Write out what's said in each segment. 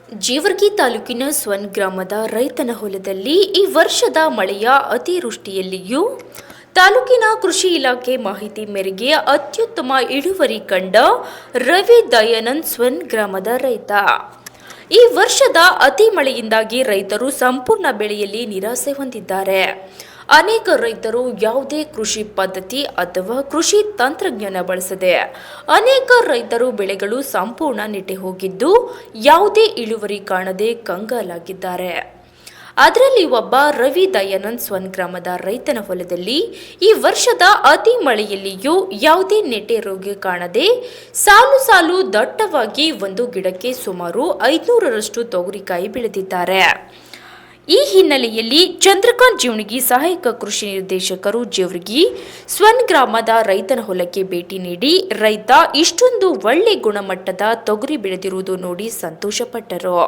ಜೇವರ್ಗಿ ತಾಲೂಕಿನ ಸ್ವನ್ ಗ್ರಾಮದ ರೈತನ ಹೊಲದಲ್ಲಿ ಈ ವರ್ಷದ ಮಳೆಯ ಅತಿವೃಷ್ಟಿಯಲ್ಲಿಯೂ ತಾಲೂಕಿನ ಕೃಷಿ ಇಲಾಖೆ ಮಾಹಿತಿ ಮೇರೆಗೆ ಅತ್ಯುತ್ತಮ ಇಳುವರಿ ಕಂಡ ರವಿ ದಯಾನಂದ್ ಸ್ವನ್ ಗ್ರಾಮದ ರೈತ. ಈ ವರ್ಷದ ಅತಿ ಮಳೆಯಿಂದಾಗಿ ರೈತರು ಸಂಪೂರ್ಣ ಬೆಳೆಯಲ್ಲಿ ನಿರಾಸೆ ಹೊಂದಿದ್ದಾರೆ. ಅನೇಕ ರೈತರು ಯಾವುದೇ ಕೃಷಿ ಪದ್ಧತಿ ಅಥವಾ ಕೃಷಿ ತಂತ್ರಜ್ಞಾನ ಬಳಸದೆ ಅನೇಕ ರೈತರು ಬೆಳೆಗಳು ಸಂಪೂರ್ಣ ನೆಟ್ಟೆ ಹೋಗಿದ್ದು ಯಾವುದೇ ಇಳುವರಿ ಕಾಣದೆ ಕಂಗಾಲಾಗಿದ್ದಾರೆ. ಅದರಲ್ಲಿ ಒಬ್ಬ ರವಿ ದಯಾನಂದ್ ಸ್ವನ್ ಗ್ರಾಮದ ರೈತನ ಹೊಲದಲ್ಲಿ ಈ ವರ್ಷದ ಅತಿ ಮಳೆಯಲ್ಲಿಯೂ ಯಾವುದೇ ನೆಟ್ಟೆ ರೋಗ ಕಾಣದೆ ಸಾಲು ಸಾಲು ದಟ್ಟವಾಗಿ ಒಂದು ಗಿಡಕ್ಕೆ ಸುಮಾರು 500ರಷ್ಟು ತೊಗರಿಕಾಯಿ ಬೆಳೆದಿದ್ದಾರೆ. ಈ ಹಿನ್ನೆಲೆಯಲ್ಲಿ ಚಂದ್ರಕಾಂತ್ ಜೀವಣಗಿ ಸಹಾಯಕ ಕೃಷಿ ನಿರ್ದೇಶಕರು ಜೇವರ್ಗಿ ಸ್ವನ್ ಗ್ರಾಮದ ರೈತನ ಹೊಲಕ್ಕೆ ಭೇಟಿ ನೀಡಿ ರೈತ ಇಷ್ಟೊಂದು ಒಳ್ಳೆ ಗುಣಮಟ್ಟದ ತೊಗರಿ ಬೆಳೆದಿರುವುದು ನೋಡಿ ಸಂತೋಷಪಟ್ಟರು.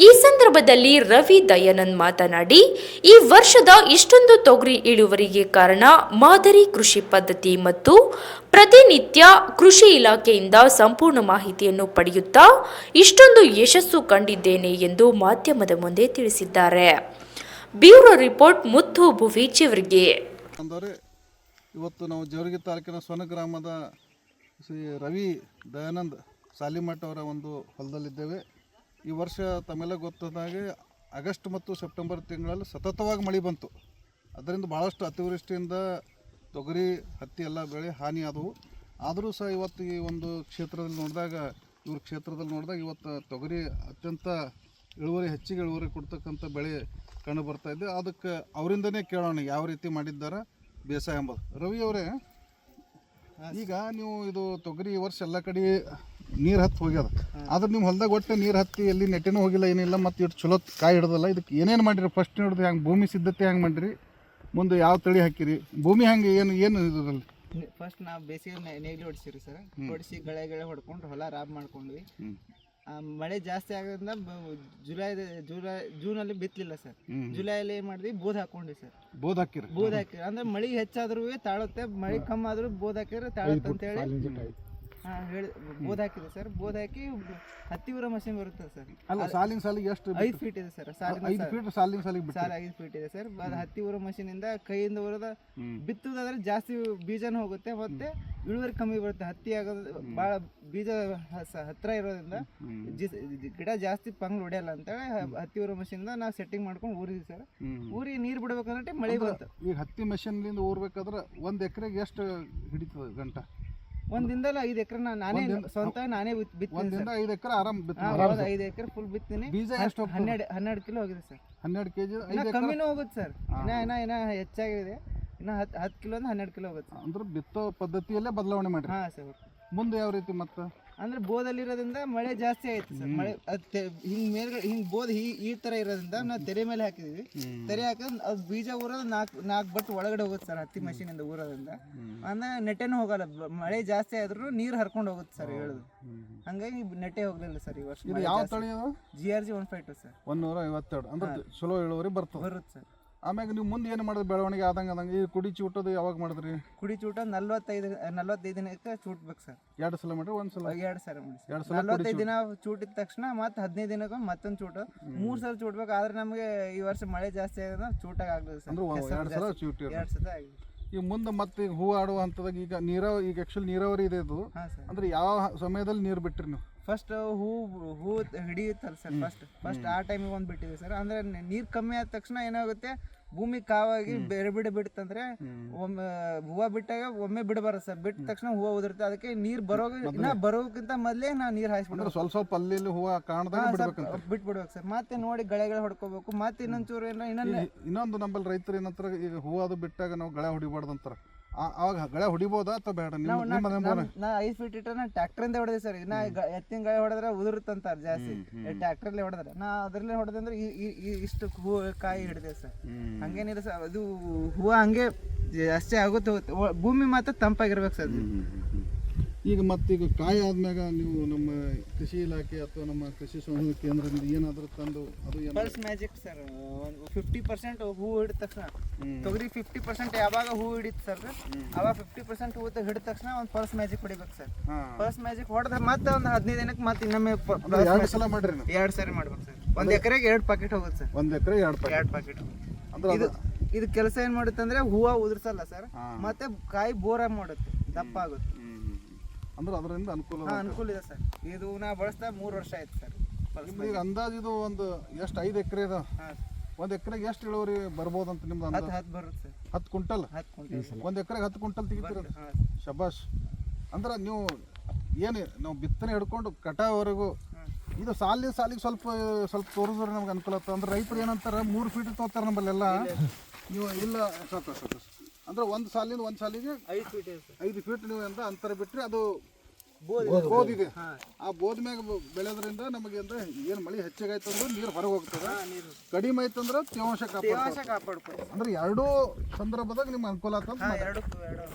ಈ ಸಂದರ್ಭದಲ್ಲಿ ರವಿ ದಯಾನಂದ್ ಮಾತನಾಡಿ, ಈ ವರ್ಷದ ಇಷ್ಟೊಂದು ತೊಗರಿ ಇಳುವರಿಗೆ ಕಾರಣ ಮಾದರಿ ಕೃಷಿ ಪದ್ಧತಿ ಮತ್ತು ಪ್ರತಿನಿತ್ಯ ಕೃಷಿ ಇಲಾಖೆಯಿಂದ ಸಂಪೂರ್ಣ ಮಾಹಿತಿಯನ್ನು ಪಡೆಯುತ್ತಾ ಇಷ್ಟೊಂದು ಯಶಸ್ಸು ಕಂಡಿದ್ದೇನೆ ಎಂದು ಮಾಧ್ಯಮದ ಮುಂದೆ ತಿಳಿಸಿದ್ದಾರೆ. ಬ್ಯೂರೋ ರಿಪೋರ್ಟ್ ಮುತ್ತು ಭುವಿ ಜೇವರ್ಗಿ. ಇವತ್ತು ನಾವು ಜೇವರ್ಗಿ ತಾಲೂಕಿನ ಸ್ವನ್ ಗ್ರಾಮದ ಶ್ರೀ ರವಿ ದಯಾನಂದ್ ಸಾಲಿಮಠ್ ಅವರ ಒಂದು ಹೊಲದಲ್ಲಿದ್ದೇವೆ. ಈ ವರ್ಷ ತಮ್ಮೆಲ್ಲ ಗೊತ್ತಾದಾಗೆ ಆಗಸ್ಟ್ ಮತ್ತು ಸೆಪ್ಟೆಂಬರ್ ತಿಂಗಳಲ್ಲಿ ಸತತವಾಗಿ ಮಳೆ ಬಂತು. ಅದರಿಂದ ಭಾಳಷ್ಟು ಅತಿವೃಷ್ಟಿಯಿಂದ ತೊಗರಿ ಹತ್ತಿ ಎಲ್ಲ ಬೆಳೆ ಹಾನಿಯಾದವು. ಆದರೂ ಸಹ ಇವತ್ತು ಈ ಒಂದು ಕ್ಷೇತ್ರದಲ್ಲಿ ನೋಡಿದಾಗ ಇವತ್ತು ತೊಗರಿ ಅತ್ಯಂತ ಹೆಚ್ಚಿಗೆ ಇಳುವರಿ ಕೊಡ್ತಕ್ಕಂಥ ಬೆಳೆ ಕಂಡು ಬರ್ತಾ ಇದೆ. ಅದಕ್ಕೆ ಅವರಿಂದನೇ ಕೇಳೋಣ ಯಾವ ರೀತಿ ಮಾಡಿದ್ದಾರೆ ಬೇಸಾಯ ಎಂಬುದು. ರವಿ ಅವರೇ, ಈಗ ನೀವು ಇದು ತೊಗರಿ ಈ ವರ್ಷ ಎಲ್ಲ ಕಡೆ ನೀರು ಹತ್ತಿ ಹೋಗ್ಯದ, ಆದ್ರೆ ನಿಮ್ಮ ಹೊಲದಾಗ ಒಟ್ಟು ನೀರು ಹತ್ತಿ ಎಲ್ಲಿ ನೆಟ್ಟಿನೂ ಹೋಗಿಲ್ಲ, ಏನಿಲ್ಲ, ಮತ್ತು ಇಟ್ಟು ಚಲೋ ಕಾಯಿ ಹಿಡ್ದಲ್ಲ. ಇದಕ್ಕೆ ಏನೇನು ಮಾಡಿರಿ? ಫಸ್ಟ್ ಹಿಡಿದು ಹೆಂಗೆ ಭೂಮಿ ಸಿದ್ಧತೆ ಹೆಂಗೆ ಮಾಡಿರಿ? ಮುಂದೆ ಯಾವ ತಳಿ ಹಾಕಿರಿ? ಭೂಮಿ ಹೆಂಗೆ ಏನು ಇದರಲ್ಲಿ? ಫಸ್ಟ್ ನಾವು ಬೇಸಿಗೆ ನೇಗಿಲು ಹೊಡಿಸಿರಿ ಸರ್. ಹೊಡಿಸಿ ಗಳೆ ಹೊಡ್ಕೊಂಡು ಹೊಲ ರಾಬ್ ಮಾಡ್ಕೊಂಡ್ವಿ. ಮಳೆ ಜಾಸ್ತಿ ಆಗೋದ್ರಿಂದ ಜೂನಲ್ಲಿ ಬಿತ್ತಲಿಲ್ಲ ಸರ್. ಜುಲೈಲಿ ಏನು ಮಾಡಿದ್ವಿ, ಬೋದ್ ಹಾಕೊಂಡ್ವಿ ಸರ್. ಬೋದ್ ಹಾಕಿರಿ ಅಂದ್ರೆ ಮಳೆ ಹೆಚ್ಚಾದ್ರೂ ತಾಳುತ್ತೆ, ಮಳೆ ಕಮ್ಮಿ ಆದ್ರೂ ಬೋದ್ ಹಾಕಿದ್ರೆ ತಾಳುತ್ತೆ ಅಂತೇಳಿ ಹೇಳಿ ಬೋದ್ ಹಾಕಿದೆ ಸರ್. ಬೋದ್ ಹಾಕಿ ಹತ್ತಿ ಊರ ಮಷಿನ್ ಬರುತ್ತೆ ಸರ್. ಅಲ್ಲ, ಸಾಲಿಗೆ ಎಷ್ಟು? 5 ಫೀಟ್ ಇದೆ ಸರ್. 5 ಫೀಟ್ ಇದೆ ಸರ್. ಹತ್ತಿ ಊರ ಮಷೀನ್ ಇಂದ ಕೈಯಿಂದ ಊರದ ಬಿತ್ತುದಾದ್ರೆ ಜಾಸ್ತಿ ಬೀಜನೂ ಹೋಗುತ್ತೆ, ಮತ್ತೆ ಇಳುವರಿ ಕಮ್ಮಿ ಬರುತ್ತೆ. ಹತ್ತಿ ಆಗೋದು ಭಾಳ ಬೀಜ ಹತ್ರ ಇರೋದ್ರಿಂದ ಗಿಡ ಜಾಸ್ತಿ ಪಂಗ್ಳು ಹೊಡೆಯಲ್ಲ ಅಂತೇಳಿ ಹತ್ತಿ ಊರ ಮಷೀನ್ ನಾವು ಸೆಟ್ಟಿಂಗ್ ಮಾಡ್ಕೊಂಡು ಊರಿದ್ವಿ ಸರ್. ಊರಿ ನೀರು ಬಿಡ್ಬೇಕಂದ್ರೆ ಮಳೆ ಬಂತು. ಈಗ ಹತ್ತಿ ಮಷೀನ್ಲಿಂದ ಊರ್ಬೇಕಾದ್ರೆ 1 ಎಕರೆಗೆ ಎಷ್ಟು ಹಿಡಿತದೆ ಗಂಟ? ಒಂದಿಂದಲ್ಲ 5 ಎಕರೆ ನಾನೇ ಬಿತ್ತೀನಿ. 5 ಎಕರೆ ಆರಾಮ್ ಬಿತ್ತೀನಿ. 5 ಎಕರೆ ಫುಲ್ ಬಿತ್ತೀನಿ. ಬೀಜ ಎಷ್ಟು? 12 ಕಿಲೋ ಹೋಗಿದೆ ಸರ್. 12 kg. ಕಮ್ಮಿನೂ ಹೋಗುತ್ತೆ ಸರ್. ಇನ್ನ ಹೆಚ್ಚಾಗಿದೆ. ಇನ್ನ 10 ಕಿಲೋ 12 ಕಿಲೋ ಹೋಗುತ್ತೆ. ಅಂದ್ರೆ ಬಿತ್ತೋ ಪದ್ಧತಿಯಲ್ಲೇ ಬದಲಾವಣೆ ಮಾಡಿ. ಹಾಂ ಸರ್. ಮುಂದೆ ಯಾವ ರೀತಿ? ಮತ್ತೆ ಅಂದ್ರೆ ಬೋದಲ್ಲಿರೋದ್ರಿಂದ ಮಳೆ ಜಾಸ್ತಿ ಆಯ್ತು ಸರ್. ಮಳೆ ಹಿಂಗ್ ಮೇಲ್ಗಡೆ ಹಿಂಗ್ ಬೋದ್ ಈ ತರ ಇರೋದ್ರಿಂದ ನಾವು ತೆರೆ ಮೇಲೆ ಹಾಕಿದ್ವಿ. ತೆರೆ ಹಾಕಿದ್ರೆ ಅದು ಬೀಜ ಊರೋದು 4 ಬಟ್ ಒಳಗಡೆ ಹೋಗುತ್ತೆ ಸರ್. ಹತ್ತಿ ಮಷೀನಿಂದ ಊರೋದ್ರಿಂದ ಅಂದ್ರೆ ನೆಟ್ಟೆನೂ ಹೋಗಲ್ಲ. ಮಳೆ ಜಾಸ್ತಿ ಆದ್ರೂ ನೀರು ಹರ್ಕೊಂಡು ಹೋಗುತ್ತೆ ಸರ್ ಹೇಳುದು. ಹಂಗಾಗಿ ನೆಟ್ಟೆ ಹೋಗ್ಲಿಲ್ಲ ಸರ್ ಈ ವರ್ಷ. ಯಾವ ತಳಿ? GRG 152 sir. 152 ಅಂದ್ರೆ ಚಲೋ ಇಳುವರಿ ಬರುತ್ತೆ ಸರ್. ಆಮ್ಯಾಗ ನೀವು ಮುಂದೆ ಏನು ಮಾಡಿದ್ರಿ? ಬೆಳವಣಿಗೆ ಆದಂಗೆ ಈ ಕುಡಿ ಚೂಟೋದು ಯಾವಾಗ ಮಾಡಿದ್ರಿ? ಕುಡಿ ಚೂಟ 45 ದಿನಕ್ಕೆ ಚೂಟ್ಬೇಕು ಸರ್. 2 ಸಲ ಮಾಡ್ರಿ? 1 ಸಲ? 2 ಸಲ ಮಾಡಿ. 45 ದಿನ ಚೂಟಿದ ತಕ್ಷಣ ಮತ್ತೆ 15 ದಿನಕ್ಕೆ ಮತ್ತೊಂದು ಚೂಟು 3 ಸಲ ಚೂಟ್ಬೇಕು. ಆದ್ರೆ ನಮಗೆ ಈ ವರ್ಷ ಮಳೆ ಜಾಸ್ತಿ ಆಗೋದ್ರಿಂದ ಚೂಟಾಗ ಆಗ್ತದೆ ಸರ್. 2 ಸಲ ಚೂಟಿ. 2 ಸಲ ಆಗಿದೆ. ಈಗ ಮುಂದೆ ಮತ್ತೆ ಹೂ ಆಡುವ ಹಂತದಾಗ ಈಗ ಆ್ಯಕ್ಚುಲಿ ನೀರಾವರಿ ಇದೆ ಇದು. ಅಂದ್ರೆ ಯಾವ ಸಮಯದಲ್ಲಿ ನೀರು ಬಿಟ್ರಿ ನೀವು? ಫಸ್ಟ್ ಹೂ ಹಿಡಿಯುತ್ತಲ್ಲ ಸರ್. ಫಸ್ಟ್ ಆ ಟೈಮಿಗೆ ಒಂದು ಬಿಟ್ಟಿದೆ ಸರ್. ಅಂದ್ರೆ ನೀರು ಕಮ್ಮಿ ಆದ ತಕ್ಷಣ ಏನಾಗುತ್ತೆ, ಭೂಮಿ ಕಾವಾಗಿ ಬೇರೆ ಬಿಡುತ್ತಂದ್ರೆ ಒಮ್ಮೆ ಹೂವು ಬಿಟ್ಟಾಗ ಒಮ್ಮೆ ಬಿಡಬಾರ ಸರ್. ಬಿಟ್ಟ ತಕ್ಷಣ ಹೂವು ಉದುರುತ್ತೆ. ಅದಕ್ಕೆ ನೀರು ಬರೋಕ್ಕಿಂತ ಮೊದಲೇ ನಾವು ನೀರು ಹಾಯಿಸ್ಬಿಡ್ಬೇಕು. ಸ್ವಲ್ಪ ಅಲ್ಲಿ ಹೂವು ಕಾಣದಾಗ ಬಿಟ್ಬಿಡ್ಬೇಕು ಸರ್. ಮತ್ತೆ ನೋಡಿ ಗಳೆಗಳು ಹೊಡ್ಕೋಬೇಕು. ಮತ್ತೆ ಇನ್ನೊಂಚೂರು ಇನ್ನೊಂದು ನಮ್ಮಲ್ಲಿ ರೈತರು ಏನಂತಾರೆ, ಈಗ ಹೂವು ಅದು ಬಿಟ್ಟಾಗ ನಾವು ಗಳೆ ಹೊಡಿಬಾರ್ದು ಅಂತಾರೆ. ಅವಾಗ ಗಳೆ ಹೊಡಿಬೋದಾ ಅಥವಾ ಬೇಡ? ನಾ 5 ಫೀಟ್ ಇಟ್ಟ ಟ್ರ್ಯಾಕ್ಟರಿಂದ ಹೊಡೆದೆ ಸರ್. ಇನ್ನ ಎತ್ತಿನ ಗಳೆ ಹೊಡೆದ್ರೆ ಉದುರುತ್ತಂತಾರೆ ಜಾಸ್ತಿ. ಟ್ರ್ಯಾಕ್ಟರ್ಲೆ ಹೊಡೆದ್ರೆ ನಾ ಅದರಲ್ಲೇ ಹೊಡೆದೆ ಅಂದ್ರೆ ಇಷ್ಟು ಹೂ ಕಾಯಿ ಹಿಡಿದೆ ಸರ್. ಹಂಗೇನಿಲ್ಲ ಸರ್. ಅದು ಹೂವು ಹಂಗೆ ಅಷ್ಟೇ ಆಗುತ್ತೆ. ಭೂಮಿ ಮಾತ್ರ ತಂಪಾಗಿರ್ಬೇಕು ಸರ್. ಈಗ ಮತ್ತೀಗ ಕಾಯಿ ಆದ್ಮ್ಯಾಗ ನೀವು ನಮ್ಮ ಕೃಷಿ ಇಲಾಖೆ ಅಥವಾ ನಮ್ಮ ಕೃಷಿ ಸಂಶೋಧನಾ ಕೇಂದ್ರದಿಂದ ಏನಾದರೂ ತಂದು ಅದು ಏನು ಪಲ್ಸ್ ಮ್ಯಾಜಿಕ್ ಸರ್, ಒಂದು 50% ಹೂ ಹಿಡಿದ ತಕ್ಷಣ ತೊಗರಿ 50% ಯಾವಾಗ ಹೂ ಹಿಡಿತು ಸರ್, ಅವಾಗ 50% ಹೂ ಹಿಡಿದ ತಕ್ಷಣ ಒಂದು ಪಲ್ಸ್ ಮ್ಯಾಜಿಕ್ ಹೊಡಿಬೇಕು ಸರ್. ಪಲ್ಸ್ ಮ್ಯಾಜಿಕ್ ಹೊಡೆದ್ರೆ ಮತ್ತೆ ಒಂದು 15 ದಿನಕ್ಕೆ ಮತ್ತೆ ಇನ್ನೊಮ್ಮೆ 2 ಸಲ ಮಾಡ್ರಿ ನೀವು? 2 ಸಾರಿ ಮಾಡ್ಬೇಕು ಸರ್. ಒಂದು ಎಕರೆಗೆ 2 ಪ್ಯಾಕೆಟ್ ಹೋಗುತ್ತೆ ಸರ್. 1 ಎಕರೆ 2 ಪ್ಯಾಕೆಟ್. ಅಂದ್ರೆ ಇದು ಕೆಲಸ ಏನ್ ಮಾಡುತ್ತೆ ಅಂದ್ರೆ ಹೂವು ಉದುರ್ಸಲ್ಲ ಸರ್, ಮತ್ತೆ ಕಾಯಿ ಬೋರ ಮಾಡುತ್ತೆ, ದಪ್ಪ ಆಗುತ್ತೆ. ಅಂದ್ರೆ ಅದರಿಂದ ಅನುಕೂಲ ಅನುಕೂಲ ಇದೆ ಸರ್. ಇದು ನಾ ಬಳಸ್ತಾ 3 ವರ್ಷ ಆಯ್ತು ಸರ್. ಈಗ ಅಂದಾಜು ಇದು ಒಂದು ಎಷ್ಟು 5 ಎಕರೆ ಇದೆ, 1 ಎಕರೆಗೆ ಎಷ್ಟು ಇಳುವರಿ ಬರ್ಬೋದು ಅಂತ ನಿಮ್ದು ಅಂದಾಜು? 10 ಬರುತ್ತೆ ಸರ್. 10 ಕ್ವಿಂಟಲ್? 10 ಕ್ವಿಂಟಲ್. 1 ಎಕರೆಗೆ 10 ಕ್ವಿಂಟಲ್ ತೆಗಿತೀರ? ಶಬಾಷ್. ಅಂದ್ರೆ ನೀವು ಏನು ನಾವು ಬಿತ್ತನೆ ಹಿಡ್ಕೊಂಡು ಕಟಾವರೆಗೂ ಇದು ಸಾಲಿಗೆ ಸ್ವಲ್ಪ ತೋರಿದ್ರೆ ನಮ್ಗೆ ಅನುಕೂಲ ಆಗ್ತದೆ. ಅಂದ್ರೆ ರೈತರು ಏನಂತಾರೆ 3 ಫೀಟ್ ತಗೋತಾರೆ ನಮ್ಮಲ್ಲೆಲ್ಲ. ನೀವು ಇಲ್ಲ ಸಾಕು ಅಂದ್ರೆ ಒಂದು ಸಾಲಿಂದ ಒಂದು ಸಾಲಿಗೆ 5 ಫೀಟ್ ನೀವು ಅಂತ ಅಂತರ ಬಿಟ್ಟರೆ ಅದು ಬೋದಿದೆ. ಆ ಬೋದ ಮ್ಯಾಗ ಬೆಳೆಯೋದ್ರಿಂದ ನಮಗೆ ಅಂದ್ರೆ ಏನು ಮಳೆ ಹೆಚ್ಚಾಗೈತೆ ಅಂದ್ರೆ ನೀರು ಹೊರಗೆ ಹೋಗ್ತದೆ, ಕಡಿಮೆ ಆಯ್ತು ಅಂದ್ರೆ ತೇವಾಂಶ ಕಾಪಾಡ್ಬೋದು. ಅಂದ್ರೆ ಎರಡೂ ಸಂದರ್ಭದಾಗ ನಿಮ್ಗೆ ಅನುಕೂಲ ಆಗ್ತದೆ.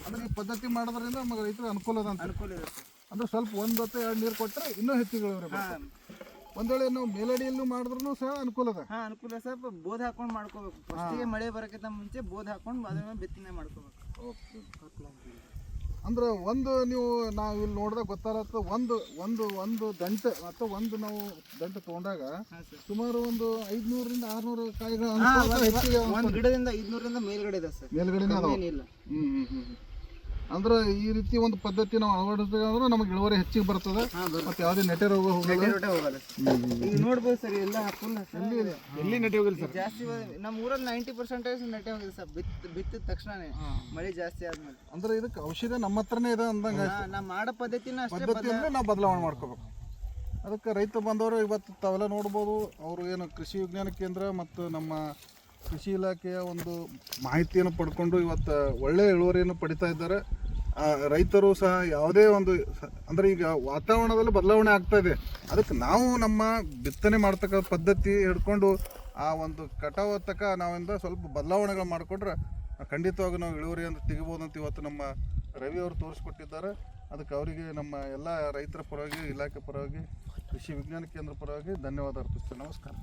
ಅಂದ್ರೆ ಈ ಪದ್ಧತಿ ಮಾಡೋದ್ರಿಂದ ನಮಗೆ ರೈತರಿಗೆ ಅನುಕೂಲ ಅದ ಅಂತ. ಅಂದ್ರೆ ಸ್ವಲ್ಪ 1 ಹೊತ್ತು 2 ನೀರು ಕೊಟ್ಟರೆ ಇನ್ನೂ ಹೆಚ್ಚಿಗೆ ಇಳುವರಿ. ಒಂದ್ ವೇಳೆ ನಾವು ಮೇಲಡಿಯಲ್ಲೂ ಮಾಡಿದ್ರು ಸಹ ಅನುಕೂಲ ಅದ. ಅನುಕೂಲ ಸ್ವಲ್ಪ ಬೋದ್ ಹಾಕೊಂಡು ಮಾಡ್ಕೋಬೇಕು. ಫಸ್ಟಿಗೆ ಮಳೆ ಬರೋಕ್ಕಿಂತ ಮುಂಚೆ ಬೋದ್ ಹಾಕೊಂಡು ಅದನ್ನ ಬಿತ್ತನೆ ಮಾಡ್ಕೋಬೇಕು. ಅಂದ್ರೆ ನೀವು ನಾವು ಇಲ್ಲಿ ನೋಡಿದಾಗ ಗೊತ್ತಾಗತ್ತೆ, ಒಂದು ದಂಟೆ ಅಥವಾ ನಾವು ದಂಟೆ ತೊಗೊಂಡಾಗ ಸುಮಾರು ಒಂದು 500ರಿಂದ 600 ಕಾಯಿಗಳು ಒಂದು ಗಿಡದಿಂದ 500ರಿಂದ ಮೇಲ್ಗಡೆ ಇದೆ ಸರ್. ಮೇಲ್ಗಡೆನೇ ಅದಾವ. ಅಂದ್ರೆ ಈ ರೀತಿ ಒಂದು ಪದ್ಧತಿ ನಾವು ಅಳವಡಿಸಿದಾಗ ಅಂದ್ರೆ ನಮಗೆ ಇಳುವರಿ ಹೆಚ್ಚಿಗೆ ಬರ್ತದೆ, ಮತ್ತೆ ಯಾವುದೇ ನೆಟೆ ರೋಗ ಹೋಗಲ್ಲ. ಈಗ ನೋಡ್ಬೋದು ಸರ್, ಎಲ್ಲ ಎಲ್ಲಿ ನೆಟೆ ಹೋಗಿಲ್ಲ ಸರ್. ಜಾಸ್ತಿ ನಮ್ಮ ಊರಲ್ಲಿ 90% ನೆಟೆ ಹೋಗಿದೆ ಸರ್, ಬಿತ್ತಿದ ತಕ್ಷಣನೇ ಮಳೆ ಜಾಸ್ತಿ ಆದ್ಮೇಲೆ. ಅಂದ್ರೆ ಇದಕ್ಕೆ ಔಷಧ ನಮ್ಮ ಹತ್ರನೇ ಇದೆ ಅಂದಂಗ. ನಾವು ಮಾಡೋ ಪದ್ಧತಿನ ಅಂದ್ರೆ ನಾವು ಬದಲಾವಣೆ ಮಾಡ್ಕೋಬೇಕು. ಅದಕ್ಕೆ ರೈತ ಬಂದವರು ಇವತ್ತು ತಾವೆಲ್ಲ ನೋಡ್ಬೋದು, ಅವರು ಏನು ಕೃಷಿ ವಿಜ್ಞಾನ ಕೇಂದ್ರ ಮತ್ತು ನಮ್ಮ ಕೃಷಿ ಇಲಾಖೆಯ ಒಂದು ಮಾಹಿತಿಯನ್ನು ಪಡ್ಕೊಂಡು ಇವತ್ತು ಒಳ್ಳೆಯ ಇಳುವರಿಯನ್ನು ಪಡಿತಾ ಇದ್ದಾರೆ. ರೈತರು ಸಹ ಯಾವುದೇ ಒಂದು ಅಂದರೆ ಈಗ ವಾತಾವರಣದಲ್ಲಿ ಬದಲಾವಣೆ ಆಗ್ತಾ ಇದೆ, ಅದಕ್ಕೆ ನಾವು ನಮ್ಮ ಬಿತ್ತನೆ ಮಾಡ್ತಕ್ಕ ಪದ್ಧತಿ ಹಿಡ್ಕೊಂಡು ಆ ಒಂದು ಕಟಾವು ತನಕ ನಾವಿಂದ ಸ್ವಲ್ಪ ಬದಲಾವಣೆಗಳು ಮಾಡಿಕೊಂಡ್ರೆ ಖಂಡಿತವಾಗಿ ನಾವು ಇಳುವರಿಯನ್ನು ತೆಗಿಬೋದು ಅಂತ ಇವತ್ತು ನಮ್ಮ ರವಿ ಅವರು ತೋರಿಸ್ಕೊಟ್ಟಿದ್ದಾರೆ. ಅದಕ್ಕೆ ಅವರಿಗೆ ನಮ್ಮ ಎಲ್ಲ ರೈತರ ಪರವಾಗಿ, ಇಲಾಖೆ ಪರವಾಗಿ, ಕೃಷಿ ವಿಜ್ಞಾನ ಕೇಂದ್ರ ಪರವಾಗಿ ಧನ್ಯವಾದ ಅರ್ಪಿಸ್ತೇನೆ. ನಮಸ್ಕಾರ.